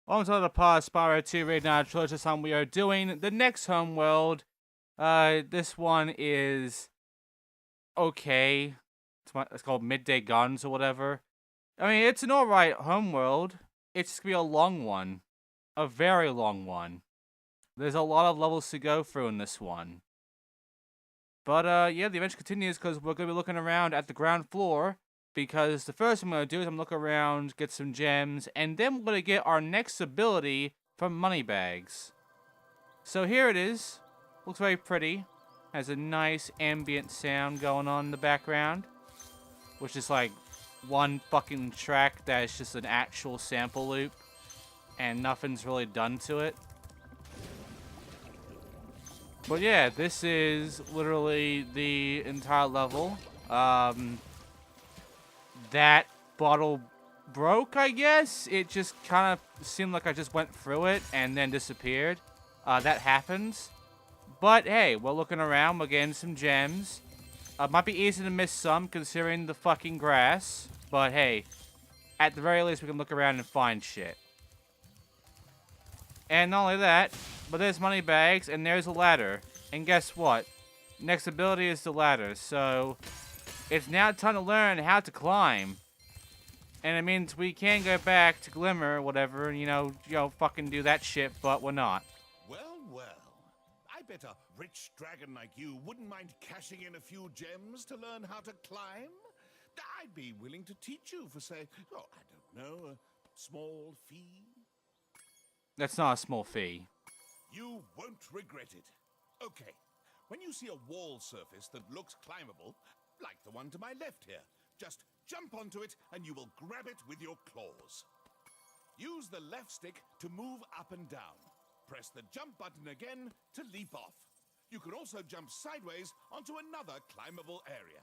Welcome to the part of Spyro 2 Reignited Trilogy. This time we are doing the next homeworld. This one is okay. It's called Midday Gardens or whatever. I mean, it's an alright homeworld. It's just gonna be a long one. A very long one. There's a lot of levels to go through in this one. But, yeah, the adventure continues because we're gonna be looking around at the ground floor. Because the first thing I'm going to do is I'm going to look around, get some gems, and then we're going to get our next ability from money bags. So here it is. Looks very pretty. Has a nice ambient sound going on in the background. Which is like one fucking track that is just an actual sample loop. And nothing's really done to it. But yeah, this is literally the entire level. That bottle broke, I guess. It just kind of seemed like I just went through it and then disappeared. That happens. But hey, we're looking around. We're getting some gems. Might be easy to miss some considering the fucking grass. But hey, at the very least, we can look around and find shit. And not only that, but there's money bags and there's a ladder. And guess what? Next ability is the ladder. So it's now time to learn how to climb. And it means we can go back to Glimmer or whatever, and, you know, fucking do that shit, but we're not. Well, well. I bet a rich dragon like you wouldn't mind cashing in a few gems to learn how to climb. I'd be willing to teach you for, say, oh, I don't know, a small fee. That's not a small fee. You won't regret it. Okay, when you see a wall surface that looks climbable, like the one to my left here, just jump onto it and you will grab it with your claws. Use the left stick to move up and down. Press the jump button again to leap off. You can also jump sideways onto another climbable area.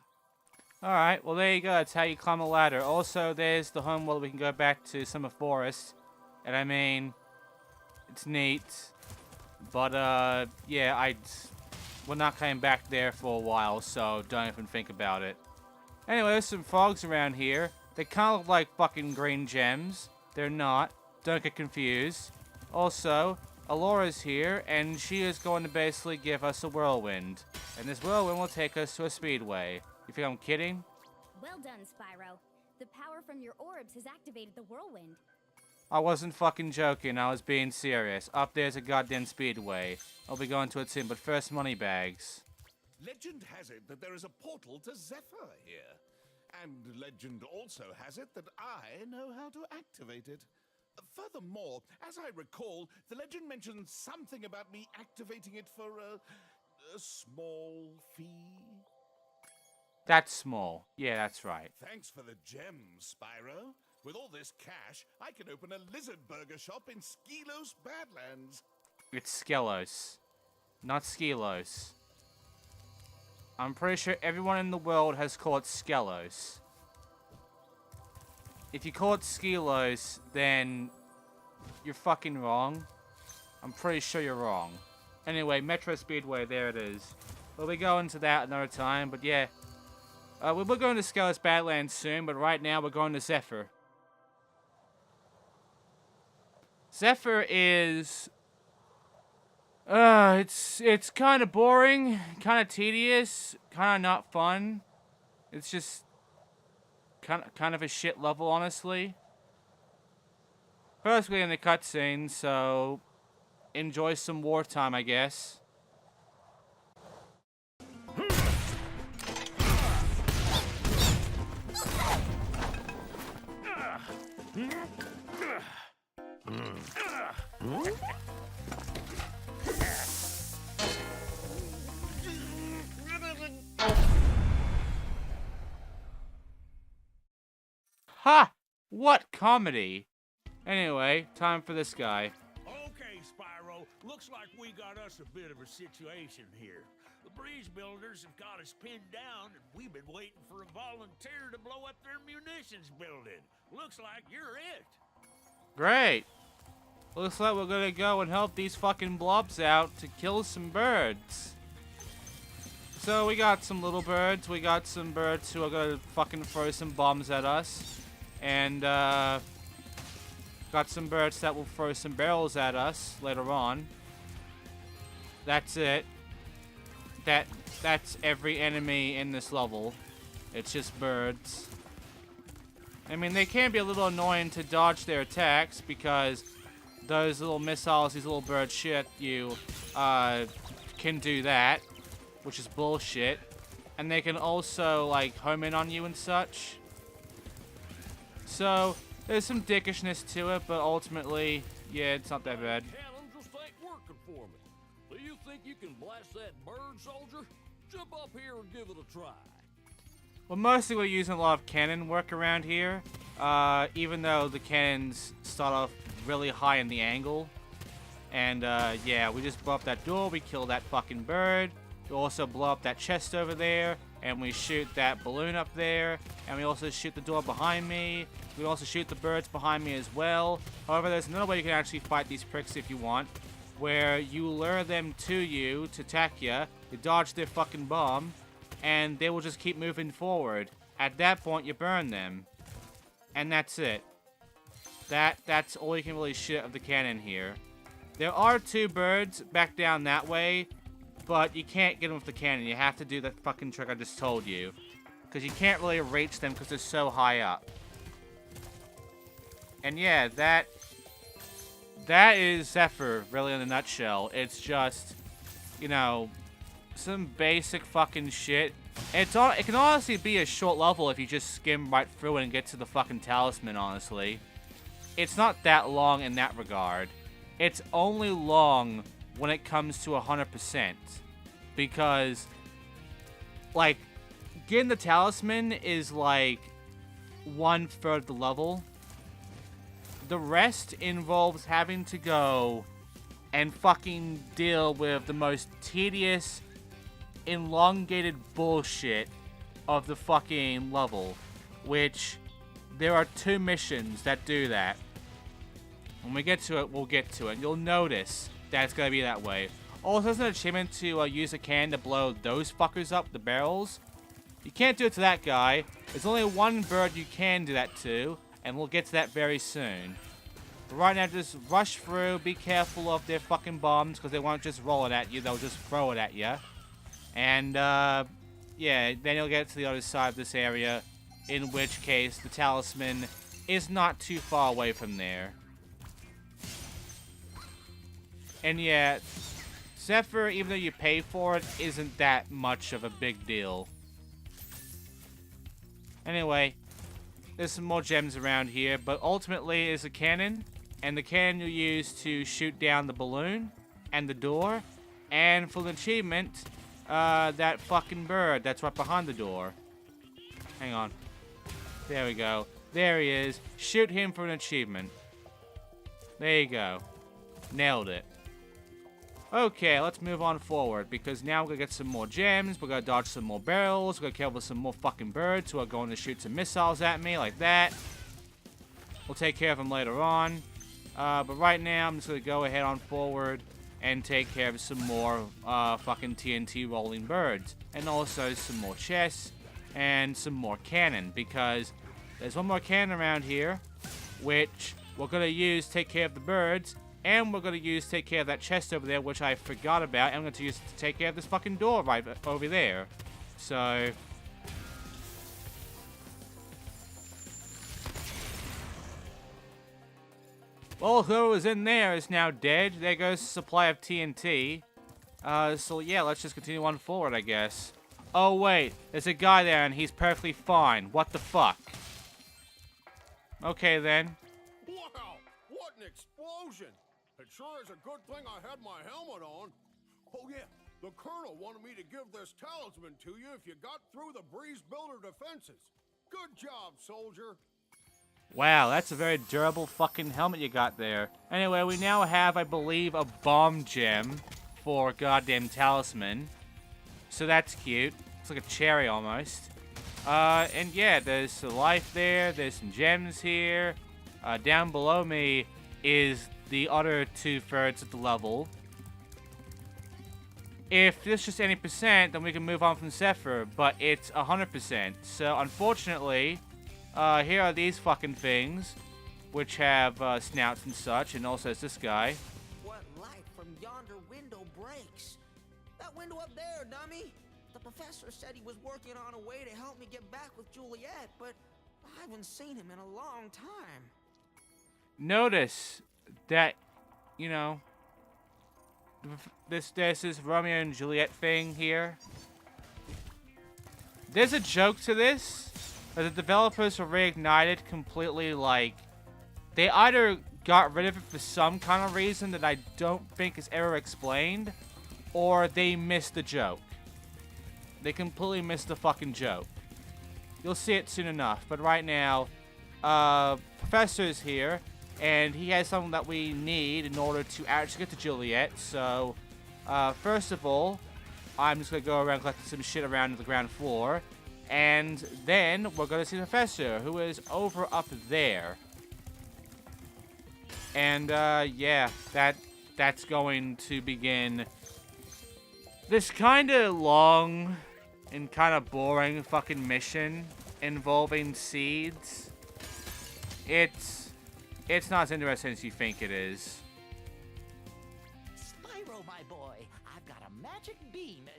Alright, well there you go. That's how you climb a ladder. Also, there's the homeworld. We can go back to Summer Forest. And I mean, it's neat. But, yeah, we're not coming back there for a while, so don't even think about it. Anyway, there's some frogs around here. They kind of look like fucking green gems. They're not. Don't get confused. Also, Alora's here, and she is going to basically give us a whirlwind. And this whirlwind will take us to a speedway. You think I'm kidding? Well done, Spyro. The power from your orbs has activated the whirlwind. I wasn't fucking joking. I was being serious. Up there's a goddamn speedway. I'll be going to it soon, but first money bags. Legend has it that there is a portal to Zephyr here. And legend also has it that I know how to activate it. Furthermore, as I recall, the legend mentions something about me activating it for a small fee. That's small. Yeah, that's right. Thanks for the gems, Spyro. With all this cash, I can open a lizard burger shop in Skelos Badlands. It's Skelos, not Skelos. I'm pretty sure everyone in the world has called it Skelos. If you call it Skelos, then you're fucking wrong. I'm pretty sure you're wrong. Anyway, Metro Speedway, there it is. We'll be going to that another time, but yeah. We'll be going to Skelos Badlands soon, but right now we're going to Zephyr. Zephyr is... it's kind of boring, kind of tedious, kind of not fun. It's just kind of a shit level, honestly. Firstly in the cutscene, so enjoy some wartime, I guess. Ha! What comedy! Anyway, time for this guy. Okay, Spyro, looks like we got us a bit of a situation here. The breeze builders have got us pinned down, and we've been waiting for a volunteer to blow up their munitions building. Looks like you're it. Great! Looks like we're gonna go and help these fucking blobs out to kill some birds. So we got some little birds, we got some birds who are gonna fucking throw some bombs at us. And, Got some birds that will throw some barrels at us later on. That's it. That's every enemy in this level. It's just birds. I mean, they can be a little annoying to dodge their attacks because those little missiles these little birds shoot you can do that, which is bullshit. And they can also, like, home in on you and such. So, there's some dickishness to it, but ultimately, yeah, it's not that bad. Cannon just ain't working for me. Do you think you can blast that bird, soldier? Jump up here and give it a try. Well, mostly we're using a lot of cannon work around here, even though the cannons start off really high in the angle. And, yeah, we just blow up that door, we kill that fucking bird. We also blow up that chest over there, and we shoot that balloon up there, and we also shoot the door behind me. We also shoot the birds behind me as well. However, there's another way you can actually fight these pricks if you want, where you lure them to you to attack you dodge their fucking bomb, and they will just keep moving forward. At that point, you burn them. And that's it. That's all you can really shoot of the cannon here. There are 2 birds back down that way, but you can't get them with the cannon. You have to do that fucking trick I just told you. Because you can't really reach them because they're so high up. And yeah, that is Zephyr, really, in a nutshell. It's just, you know, some basic fucking shit. It can honestly be a short level if you just skim right through it and get to the fucking talisman, honestly. It's not that long in that regard. It's only long when it comes to 100%. Because, like, getting the talisman is, like, 1/3 of the level. The rest involves having to go and fucking deal with the most tedious, elongated bullshit of the fucking level. Which, there are 2 missions that do that. When we get to it, we'll get to it. You'll notice that it's going to be that way. Also, there's an achievement to use a cannon to blow those fuckers up, the barrels. You can't do it to that guy. There's only 1 bird you can do that to, and we'll get to that very soon. But right now, just rush through, be careful of their fucking bombs, because they won't just roll it at you, they'll just throw it at you. And, yeah, then you'll get to the other side of this area, in which case the talisman is not too far away from there. And yeah, Zephyr, even though you pay for it, isn't that much of a big deal. Anyway, there's some more gems around here, but ultimately is a cannon, and the cannon you use to shoot down the balloon and the door, and for the achievement, that fucking bird that's right behind the door. Hang on. There we go. There he is. Shoot him for an achievement. There you go. Nailed it. Okay, let's move on forward, because now we're going to get some more gems, we're going to dodge some more barrels, we're going to kill with some more fucking birds who are going to shoot some missiles at me, like that. We'll take care of them later on. But right now, I'm just going to go ahead on forward and take care of some more fucking TNT rolling birds. And also some more chests and some more cannon, because there's 1 more cannon around here, which we're going to use to take care of the birds. And we're going to use to take care of that chest over there, which I forgot about. And I'm going to use to take care of this fucking door right over there. So... well, whoever was in there is now dead. There goes the supply of TNT. So yeah, let's just continue on forward, I guess. Oh wait, there's a guy there and he's perfectly fine. What the fuck? Okay then. Wow, what an explosion! It sure is a good thing I had my helmet on. Oh yeah, the Colonel wanted me to give this talisman to you if you got through the Breeze Builder defenses. Good job, soldier. Wow, that's a very durable fucking helmet you got there. Anyway, we now have, I believe, a bomb gem for goddamn talisman. So that's cute. It's like a cherry almost. And yeah, there's the life there. There's some gems here. Down below me is the other 2/3 of the level. If this is just any percent, then we can move on from Zephyr, but it's 100%. So unfortunately, here are these fucking things. which have snouts and such, and also it's this guy. What light from yonder window breaks? That window up there, dummy! The professor said he was working on a way to help me get back with Juliet, but I haven't seen him in a long time. Notice that, you know, there's this Romeo and Juliet thing here. There's a joke to this, but the developers for Reignited completely, like, they either got rid of it for some kind of reason that I don't think is ever explained, or they missed the joke. They completely missed the fucking joke. You'll see it soon enough, but right now, Professor's here, and he has something that we need in order to actually get to Juliet. So, first of all, I'm just gonna go around collecting some shit around the ground floor, and then we're gonna see the Professor, who is over up there. And yeah, that's going to begin this kind of long and kind of boring fucking mission involving seeds. It's not as interesting as you think it is. Spyro, my boy, I've got a magic bean,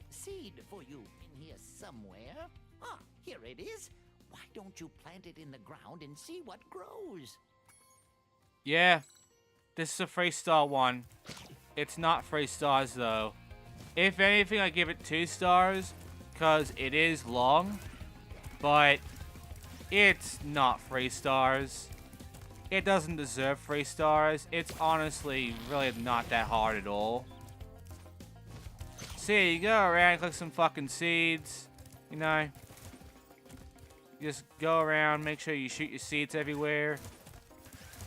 seed for you in here somewhere. Ah, here it is. Why don't you plant it in the ground and see what grows? Yeah, this is a 3-star one. It's not 3 stars though. If anything, I give it 2 stars because it is long, but it's not 3 stars. It doesn't deserve 3 stars. It's honestly really not that hard at all. So yeah, you go around, collect some fucking seeds, you know. Just go around, make sure you shoot your seeds everywhere.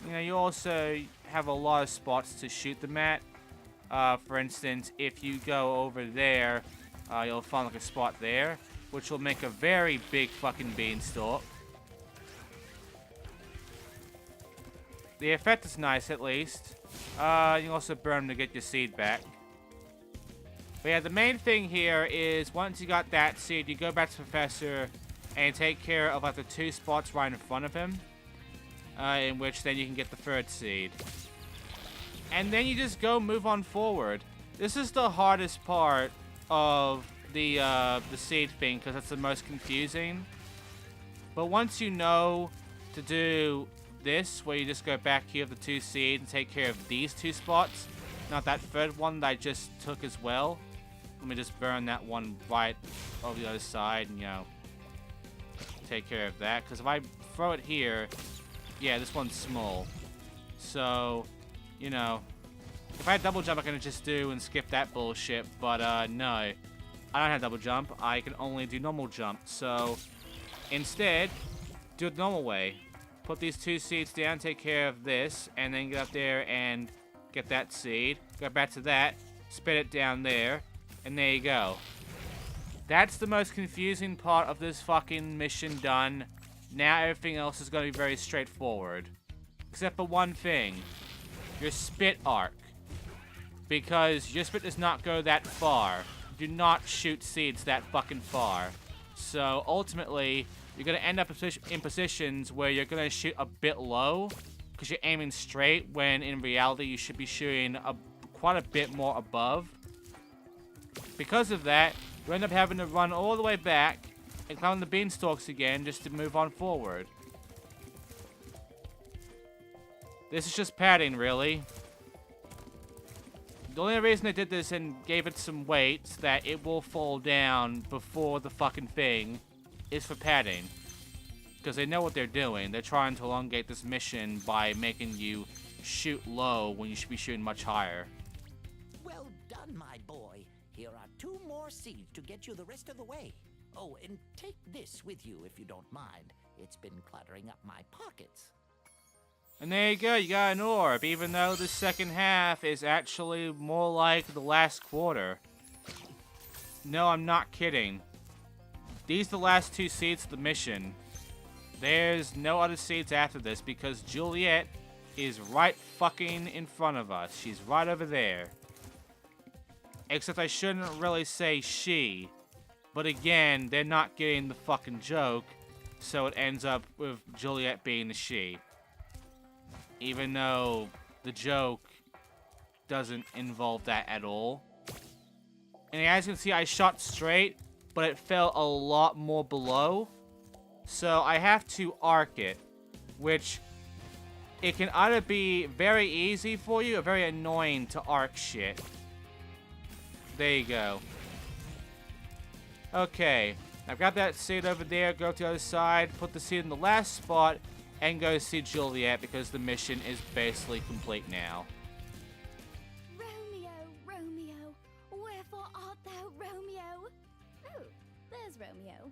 You know, you also have a lot of spots to shoot them at. For instance, if you go over there, you'll find like a spot there, which will make a very big fucking beanstalk. The effect is nice, at least. You can also burn them to get your seed back. But yeah, the main thing here is once you got that seed, you go back to Professor and take care of like the 2 spots right in front of him. In which then you can get the 3rd seed. And then you just go move on forward. This is the hardest part of the seed thing because it's the most confusing. But once you know to do this, where you just go back here with the 2 seeds and take care of these 2 spots, not that 3rd one that I just took as well. Let me just burn that one right over the other side and, you know, take care of that. Because if I throw it here, yeah, this one's small. So, you know, if I had double jump, I can just do and skip that bullshit. But, no. I don't have double jump. I can only do normal jump. So, instead, do it the normal way. Put these 2 seeds down, take care of this, and then get up there and get that seed. Go back to that, spit it down there, and there you go. That's the most confusing part of this fucking mission done. Now everything else is going to be very straightforward. Except for one thing. Your spit arc. Because your spit does not go that far. Do not shoot seeds that fucking far. So ultimately, you're going to end up in positions where you're going to shoot a bit low. Because you're aiming straight when in reality you should be shooting quite a bit more above. Because of that, you end up having to run all the way back and climb the beanstalks again just to move on forward. This is just padding, really. The only reason they did this and gave it some weight so that it will fall down before the fucking thing is for padding. Because they know what they're doing. They're trying to elongate this mission by making you shoot low when you should be shooting much higher. Well done, my boy. Here are 2 more seeds to get you the rest of the way. Oh, and take this with you if you don't mind. It's been cluttering up my pockets. And there you go, you got an orb, even though the second half is actually more like the last quarter. No, I'm not kidding. These are the last 2 seeds of the mission. There's no other seeds after this because Juliet is right fucking in front of us. She's right over there. Except I shouldn't really say she. But again, they're not getting the fucking joke. So it ends up with Juliet being the she. even though the joke doesn't involve that at all. And as you can see, I shot straight, but it fell a lot more below. So I have to arc it, which it can either be very easy for you or very annoying to arc shit. There you go. Okay, I've got that seed over there. Go to the other side, put the seed in the last spot, and go see Juliet because the mission is basically complete now. Romeo, Romeo, wherefore art thou, Romeo? Oh, there's Romeo.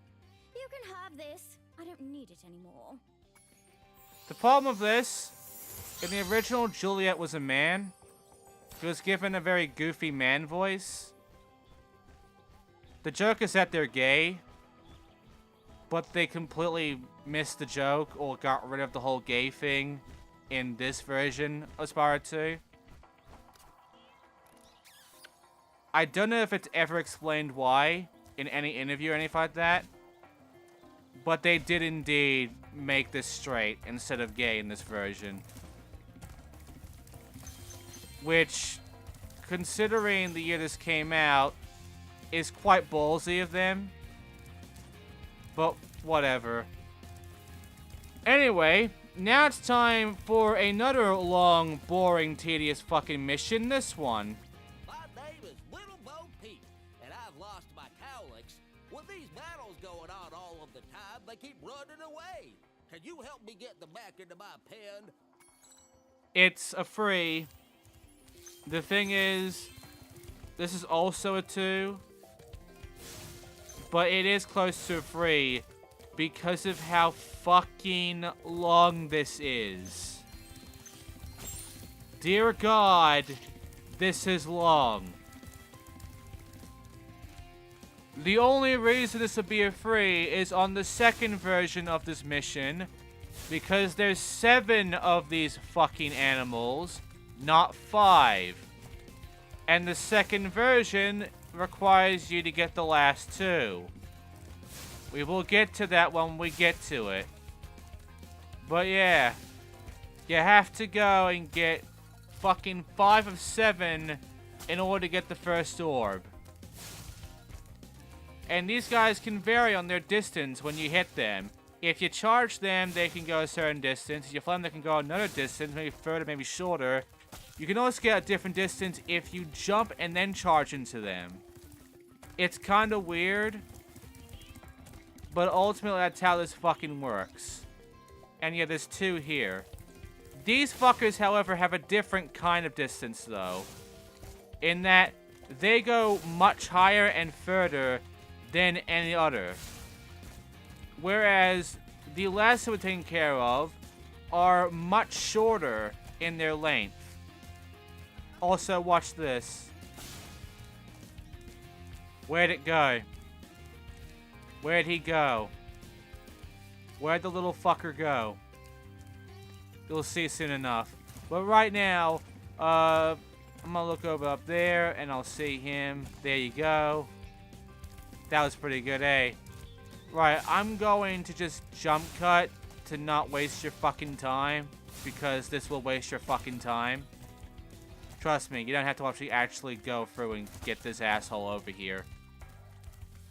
You can have this. I don't need it anymore. The problem with this, in the original, Juliet was a man. He was given a very goofy man voice. The joke is that they're gay, but they completely missed the joke or got rid of the whole gay thing in this version of Spyro 2. I don't know if it's ever explained why in any interview or anything like that, but they did indeed make this straight instead of gay in this version. Which, considering the year this came out, is quite ballsy of them. But whatever. Anyway, now it's time for another long, boring, tedious fucking mission. This one. My name is Little Bo Peep, and I've lost my cowlicks. With these battles going on all of the time, they keep running away. Can you help me get them back into my pen? It's a free. The thing is, this is also a 2. But it is close to a 3 because of how fucking long this is. Dear God, this is long. The only reason this would be a 3 is on the second version of this mission, because there's 7 of these fucking animals, not 5. And the second version requires you to get the last 2. We will get to that when we get to it. But yeah, you have to go and get fucking 5 of 7 in order to get the first orb. And these guys can vary on their distance when you hit them. If you charge them, they can go a certain distance. If you flame, they can go another distance, maybe further, maybe shorter. You can also get a different distance if you jump and then charge into them. It's kind of weird, but ultimately that's how this fucking works. And yeah, there's 2 here. These fuckers, however, have a different kind of distance, though. In that, they go much higher and further than any other. Whereas, the last that we're taking care of are much shorter in their length. Also, watch this. Where'd it go? Where'd he go? Where'd the little fucker go? You'll see soon enough. But right now, I'm gonna look over up there and I'll see him. There you go. That was pretty good, eh? Right, I'm going to just jump cut to not waste your fucking time, because this will waste your fucking time. Trust me, you don't have to actually go through and get this asshole over here.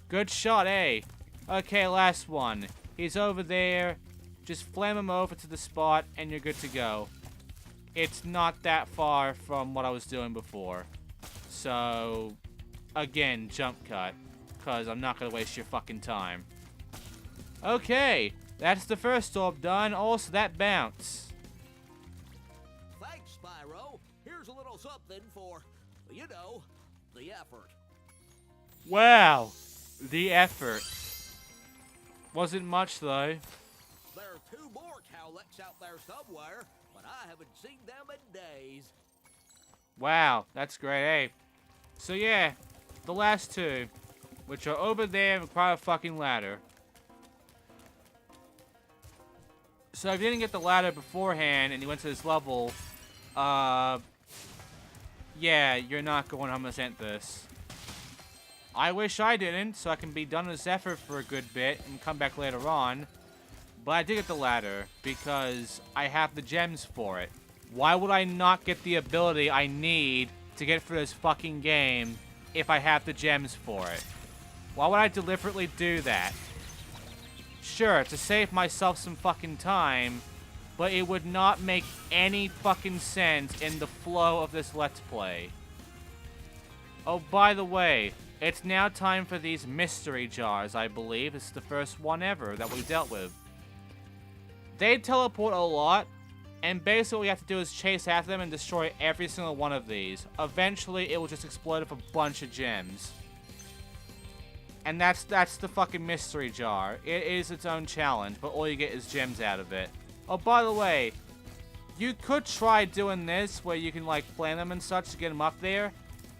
Good shot, eh? Okay, last one. He's over there. Just flame him over to the spot, and you're good to go. It's not that far from what I was doing before. So, again, jump cut. Because I'm not going to waste your fucking time. Okay, that's the first orb done. Also, that bounce. Thanks, Spyro. Here's a little something for, you know, the effort. Wow, the effort. Wasn't much, though. There are 2 more cowlicks out there somewhere, but I haven't seen them in days. Wow, that's great, eh? So yeah, the last 2, which are over there and require a fucking ladder. So if you didn't get the ladder beforehand and you went to this level, yeah, you're not going 100% this. I wish I didn't, so I can be done with Zephyr for a good bit and come back later on. But I did get the ladder because I have the gems for it. Why would I not get the ability I need to get through this fucking game if I have the gems for it? Why would I deliberately do that? Sure, to save myself some fucking time, but it would not make any fucking sense in the flow of this Let's Play. Oh, by the way, it's now time for these mystery jars, I believe. This is the first one ever that we dealt with. They teleport a lot, and basically what we have to do is chase after them and destroy every single one of these. Eventually, it will just explode with a bunch of gems. And that's the fucking mystery jar. It is its own challenge, but all you get is gems out of it. Oh, by the way, you could try doing this where you can, like, plan them and such to get them up there,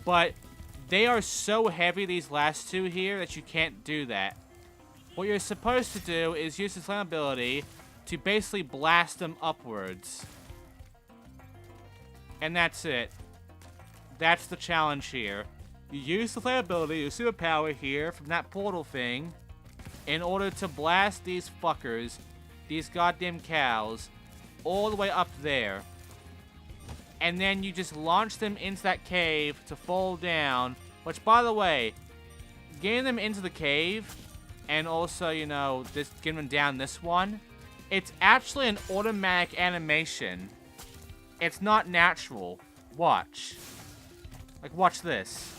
but they are so heavy, these last two here, that you can't do that. What you're supposed to do is use the slam ability to basically blast them upwards. And that's it. That's the challenge here. You use the flame ability, your superpower here from that portal thing, in order to blast these fuckers, these goddamn cows, all the way up there. And then you just launch them into that cave to fall down, which, by the way, getting them into the cave, and also, you know, just getting them down this one, it's actually an automatic animation. It's not natural. Watch. Like, watch this.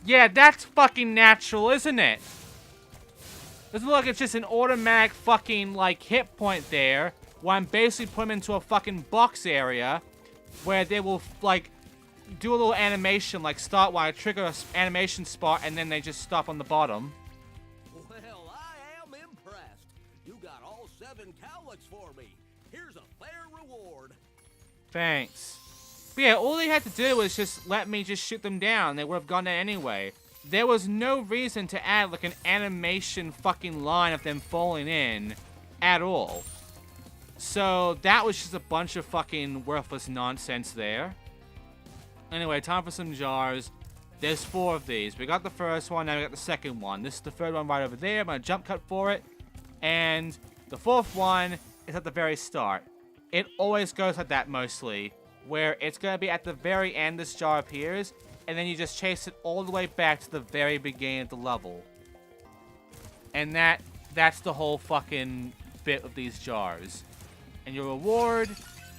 Yeah, that's fucking natural, isn't it? Doesn't look like it's just an automatic fucking, like, hit point there, where I'm basically putting them into a fucking box area, where they will, like, do a little animation, like, start while I trigger an animation spot, and then they just stop on the bottom. Well, I am impressed. You got all 7 cowlicks for me. Here's a fair reward. Thanks. But yeah, all they had to do was just let me just shoot them down. They would have gone down anyway. There was no reason to add, like, an animation fucking line of them falling in at all. So that was just a bunch of fucking worthless nonsense there. Anyway, time for some jars. There's 4 of these. We got the first one, now we got the second one. This is the third one right over there. I'm going to jump cut for it. And the 4th one is at the very start. It always goes like that mostly, where it's going to be at the very end this jar appears, and then you just chase it all the way back to the very beginning of the level. And that's the whole fucking bit of these jars. And your reward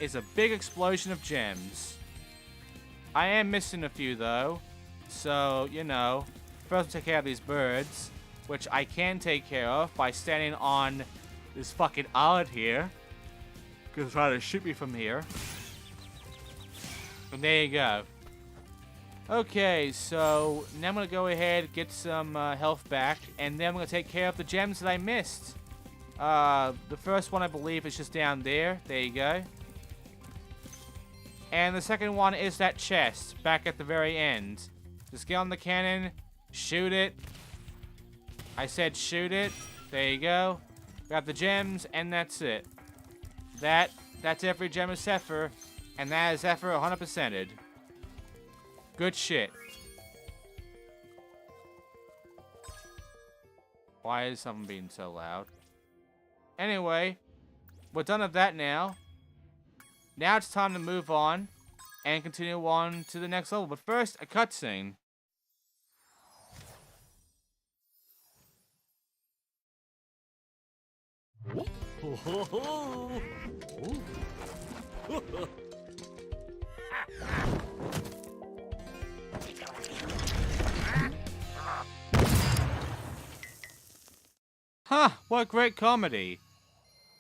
is a big explosion of gems. I am missing a few though, so, you know, first take care of these birds, which I can take care of by standing on this fucking island here, because they're trying to shoot me from here. And there you go. Okay, so now I'm going to go ahead, get some health back, and then I'm going to take care of the gems that I missed. The first one, I believe, is just down there. There you go. And the second one is that chest, back at the very end. Just get on the cannon, shoot it. I said shoot it. There you go. Got the gems, and that's it. That's every gem of Zephyr, and that is Zephyr 100%ed. Good shit. Why is something being so loud? Anyway, we're done with that now. Now it's time to move on and continue on to the next level. But first, a cutscene. Huh, what great comedy.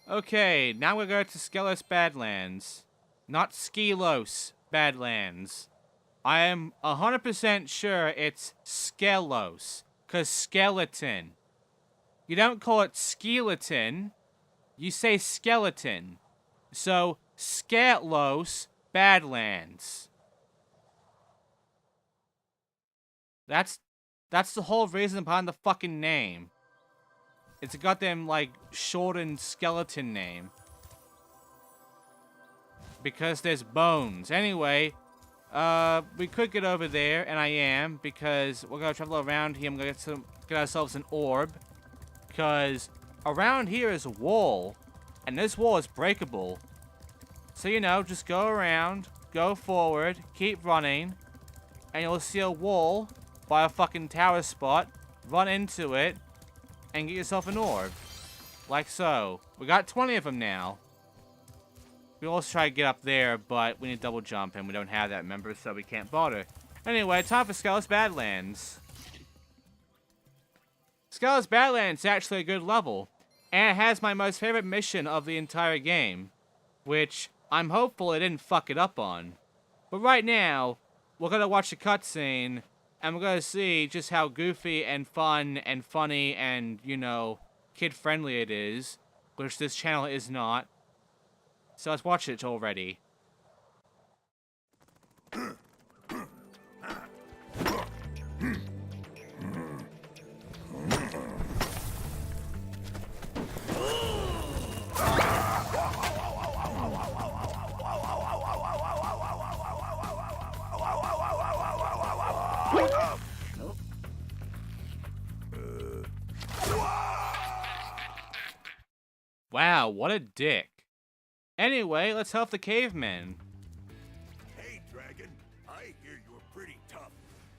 Okay, now we're going to Skelos Badlands. Not Skelos Badlands. I am 100% sure it's Skelos, 'cause skeleton. You don't call it skeleton, you say skeleton. So, Skelos Badlands. That's the whole reason behind the fucking name. It's a goddamn, like, shortened skeleton name. Because there's bones. Anyway, we could get over there, and I am, because we're gonna travel around here. I'm gonna get ourselves an orb. Because around here is a wall, and this wall is breakable. So, you know, just go around, go forward, keep running, and you'll see a wall by a fucking tower spot, run into it, and get yourself an orb. Like so. We got 20 of them now. We also try to get up there, but we need double jump, and we don't have that, remember, so we can't bother. Anyway, time for Skelos Badlands. Skelos Badlands is actually a good level, and it has my most favorite mission of the entire game, which I'm hopeful it didn't fuck it up on. But right now, we're gonna watch a cutscene, and we're gonna see just how goofy and fun and funny and, you know, kid-friendly it is, which this channel is not. So let's watch it already. Wow, what a dick. Anyway, let's help the cavemen. Hey, Dragon. I hear you're pretty tough.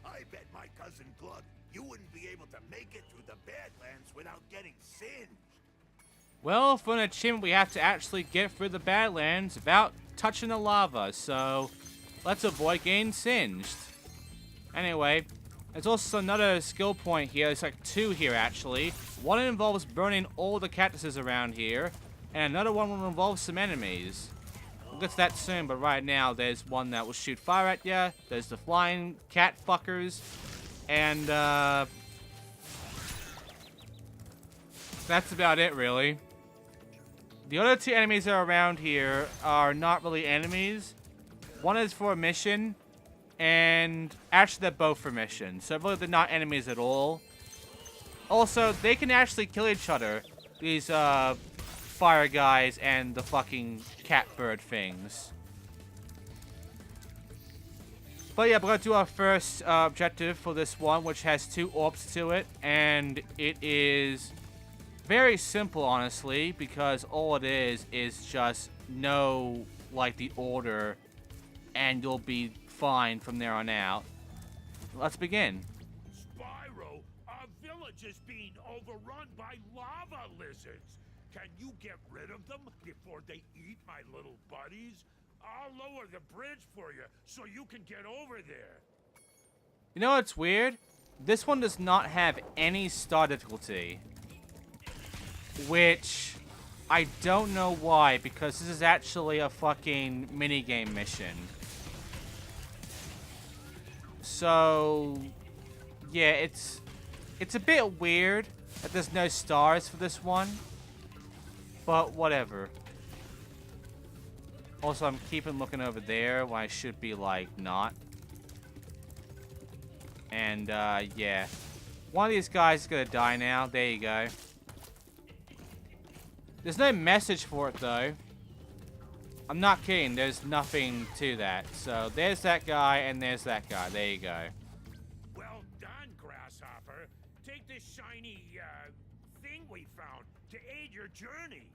I bet my cousin Glug, you wouldn't be able to make it through the Badlands without getting singed. Well, for an achievement, we have to actually get through the Badlands without touching the lava, so let's avoid getting singed. Anyway, there's also another skill point here. There's like 2 here, actually. One involves burning all the cactuses around here, and another one will involve some enemies. We'll get to that soon, but right now there's one that will shoot fire at ya. There's the flying cat fuckers, and that's about it, really. The other 2 enemies that are around here are not really enemies. One is for a mission, and actually they're both for missions, so really they're not enemies at all. Also, they can actually kill each other, these fire guys and the fucking cat bird things. But yeah, we're gonna do our first objective for this one, which has 2 orbs to it, and it is very simple, honestly, because all it is just know, like, the order, and you'll be fine from there on out. Let's begin. Spyro, our village is being overrun by lava lizards. Can you get rid of them before they eat my little buddies? I'll lower the bridge for you so you can get over there. You know what's weird? This one does not have any star difficulty. Which, I don't know why, because this is actually a fucking minigame mission. So, yeah, it's a bit weird that there's no stars for this one. But whatever. Also, I'm keeping looking over there when I should be, like, not. And, yeah. One of these guys is gonna die now. There you go. There's no message for it, though. I'm not kidding. There's nothing to that. So, there's that guy, and there's that guy. There you go. Well done, Grasshopper. Take this shiny, thing we found to aid your journey.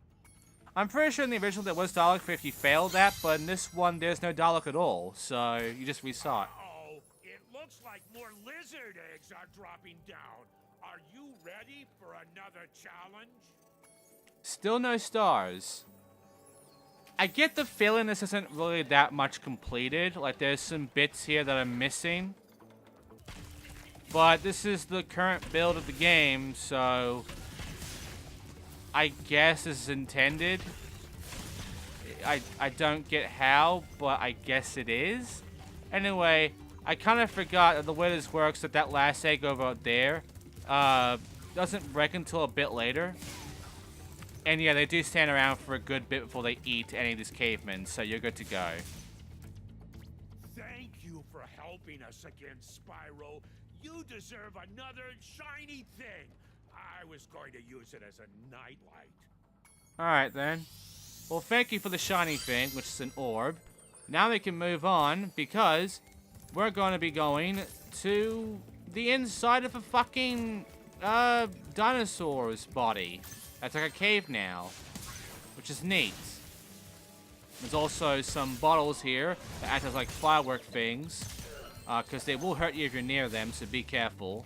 I'm pretty sure in the original there was dialogue for if you failed that, but in this one there's no dialogue at all. So, you just restart. Uh-oh. It looks like more lizard eggs are dropping down. Are you ready for another challenge? Still no stars. I get the feeling this isn't really that much completed. Like, there's some bits here that are missing. But this is the current build of the game, so I guess this is intended. I don't get how, but I guess it is. Anyway, I kind of forgot that the way this works, that last egg over there doesn't break until a bit later. And yeah, they do stand around for a good bit before they eat any of these cavemen, so you're good to go. Thank you for helping us again, Spyro. You deserve another shiny thing. I was going to use it as a nightlight. Alright then. Well, thank you for the shiny thing, which is an orb. Now we can move on, because we're going to be going to the inside of a fucking dinosaur's body. That's like a cave now, which is neat. There's also some bottles here that act as like firework things, because they will hurt you if you're near them, so be careful.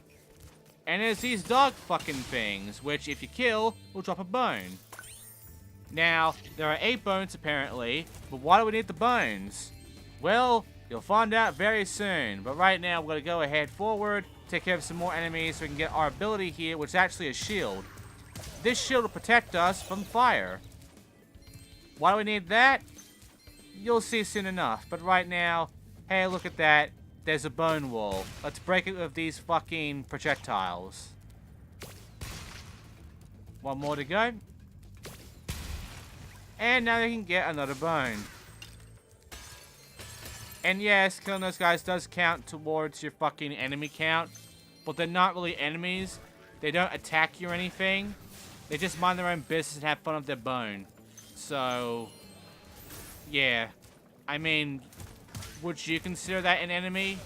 And there's these dog fucking things, which if you kill, will drop a bone. Now, there are 8 bones apparently, but why do we need the bones? Well, you'll find out very soon, but right now we're going to go ahead forward, take care of some more enemies so we can get our ability here, which is actually a shield. This shield will protect us from fire. Why do we need that? You'll see soon enough, but right now, hey, look at that. There's a bone wall. Let's break it with these fucking projectiles. One more to go. And now they can get another bone. And yes, killing those guys does count towards your fucking enemy count. But they're not really enemies. They don't attack you or anything. They just mind their own business and have fun with their bone. So, yeah. I mean, would you consider that an enemy?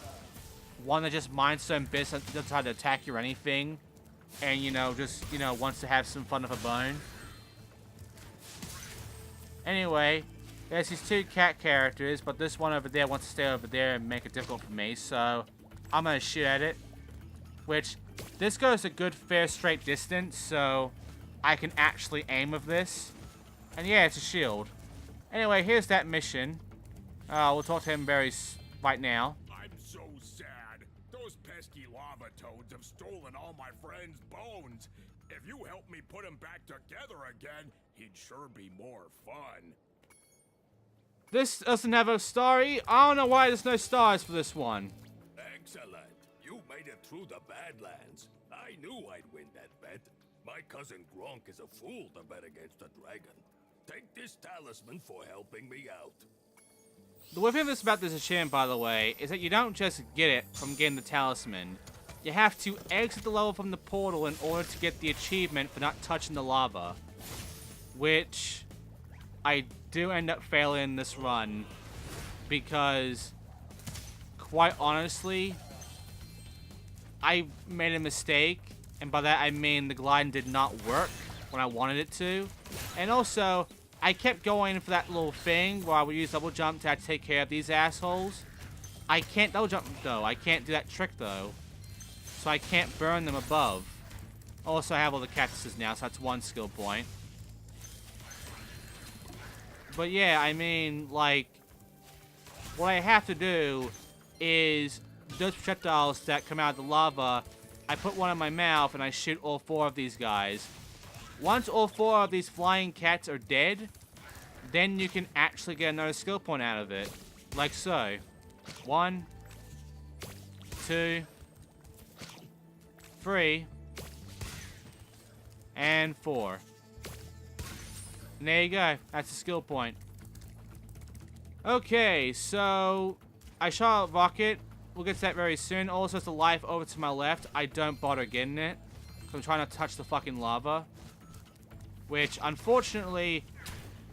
One that just minds their own business, doesn't try to attack you or anything. And, you know, just, you know, wants to have some fun with a bone. Anyway, there's these 2 cat characters, but this one over there wants to stay over there and make it difficult for me, so I'm gonna shoot at it. Which, this goes a good, fair, straight distance, so I can actually aim with this. And yeah, it's a shield. Anyway, here's that mission. We'll talk to him right now. I'm so sad. Those pesky lava toads have stolen all my friend's bones. If you help me put them back together again, he'd sure be more fun. This doesn't have a story. I don't know why there's no stars for this one. Excellent. You made it through the Badlands. I knew I'd win that bet. My cousin Gronk is a fool to bet against a dragon. Take this talisman for helping me out. The weird thing about this achievement, by the way, is that you don't just get it from getting the talisman. You have to exit the level from the portal in order to get the achievement for not touching the lava. Which I do end up failing this run because, quite honestly, I made a mistake, and by that I mean the glide did not work when I wanted it to. And also, I kept going for that little thing where I would use double jump to take care of these assholes. I can't double jump though. I can't do that trick though. So I can't burn them above. Also, I have all the cactuses now, so that's 1 skill point. But yeah, I mean, like, what I have to do is those projectiles that come out of the lava, I put one in my mouth and I shoot all 4 of these guys. Once all 4 of these flying cats are dead, then you can actually get another skill point out of it. Like so. 1, 2, 3, and 4. And there you go. That's a skill point. Okay, so I shot a rocket. We'll get to that very soon. Also, it's the life over to my left. I don't bother getting it, because I'm trying not to touch the fucking lava. Which, unfortunately,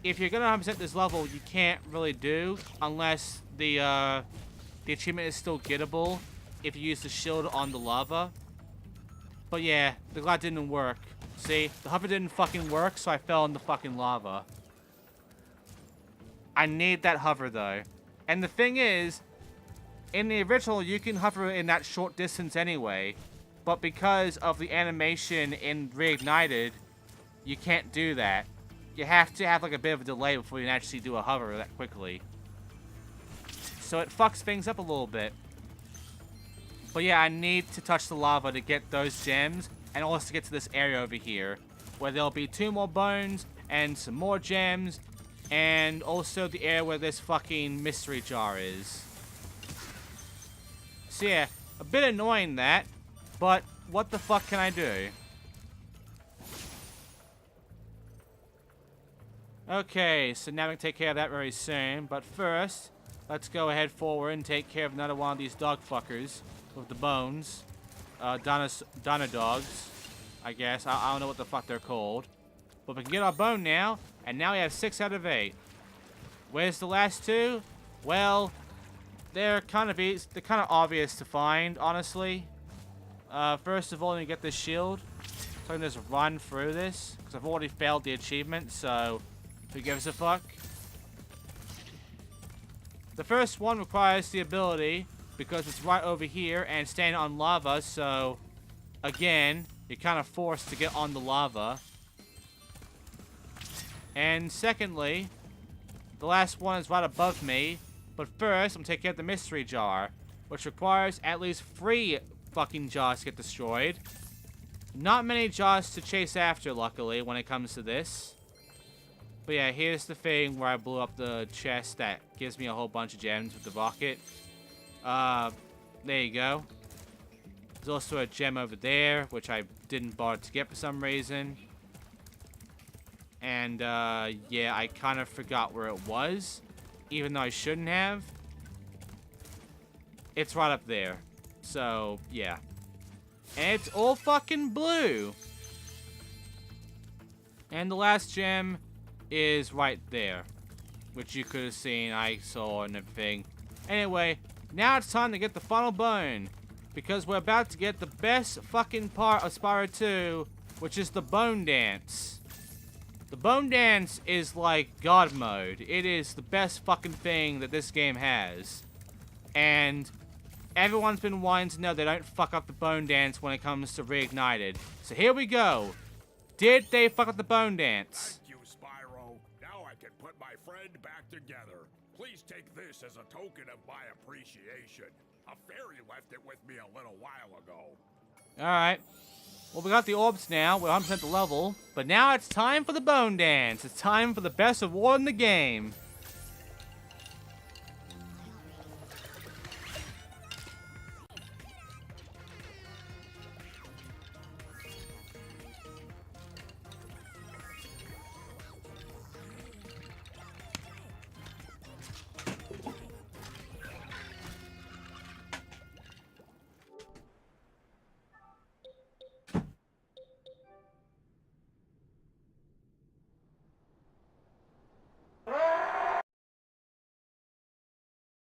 if you're gonna 100% this level, you can't really do unless the achievement is still gettable if you use the shield on the lava. But yeah, the glide didn't work. See, the hover didn't fucking work, so I fell in the fucking lava. I need that hover though. And the thing is, in the original, you can hover in that short distance anyway, but because of the animation in Reignited, you can't do that. You have to have like a bit of a delay before you can actually do a hover that quickly. So it fucks things up a little bit. But yeah, I need to touch the lava to get those gems, and also to get to this area over here, where there'll be 2 more bones, and some more gems, and also the area where this fucking mystery jar is. So yeah, a bit annoying that, but what the fuck can I do? Okay, so now we can take care of that very soon, but first, let's go ahead forward and take care of another one of these dog fuckers with the bones. Dino dogs, I guess. I don't know what the fuck they're called. But we can get our bone now, and now we have 6 out of 8. Where's the last 2? Well, they're kind of obvious to find, honestly. First of all, let me get this shield. So I can just run through this, because I've already failed the achievement, so who gives a fuck? The first one requires the ability because it's right over here and standing on lava, so again, you're kind of forced to get on the lava. And secondly, the last one is right above me, but first I'm taking out the mystery jar, which requires at least 3 fucking jars to get destroyed. Not many jars to chase after, luckily, when it comes to this. But yeah, here's the thing where I blew up the chest that gives me a whole bunch of gems with the rocket. There you go. There's also a gem over there, which I didn't bother to get for some reason. And, yeah, I kind of forgot where it was, even though I shouldn't have. It's right up there. So, yeah. And it's all fucking blue. And the last gem is right there, which you could have seen, I saw and everything. Anyway, now it's time to get the final bone, because we're about to get the best fucking part of Spyro 2, which is the bone dance. The bone dance is like God mode. It is the best fucking thing that this game has. And everyone's been wanting to know they don't fuck up the bone dance when it comes to Reignited. So here we go. Did they fuck up the bone dance? Thank you, Spyro. Now I can put my friend back together. Please take this as a token of my appreciation. A fairy left it with me a little while ago. Alright. Well, we got the orbs now. We're 100% the level. But now it's time for the bone dance. It's time for the best reward in the game.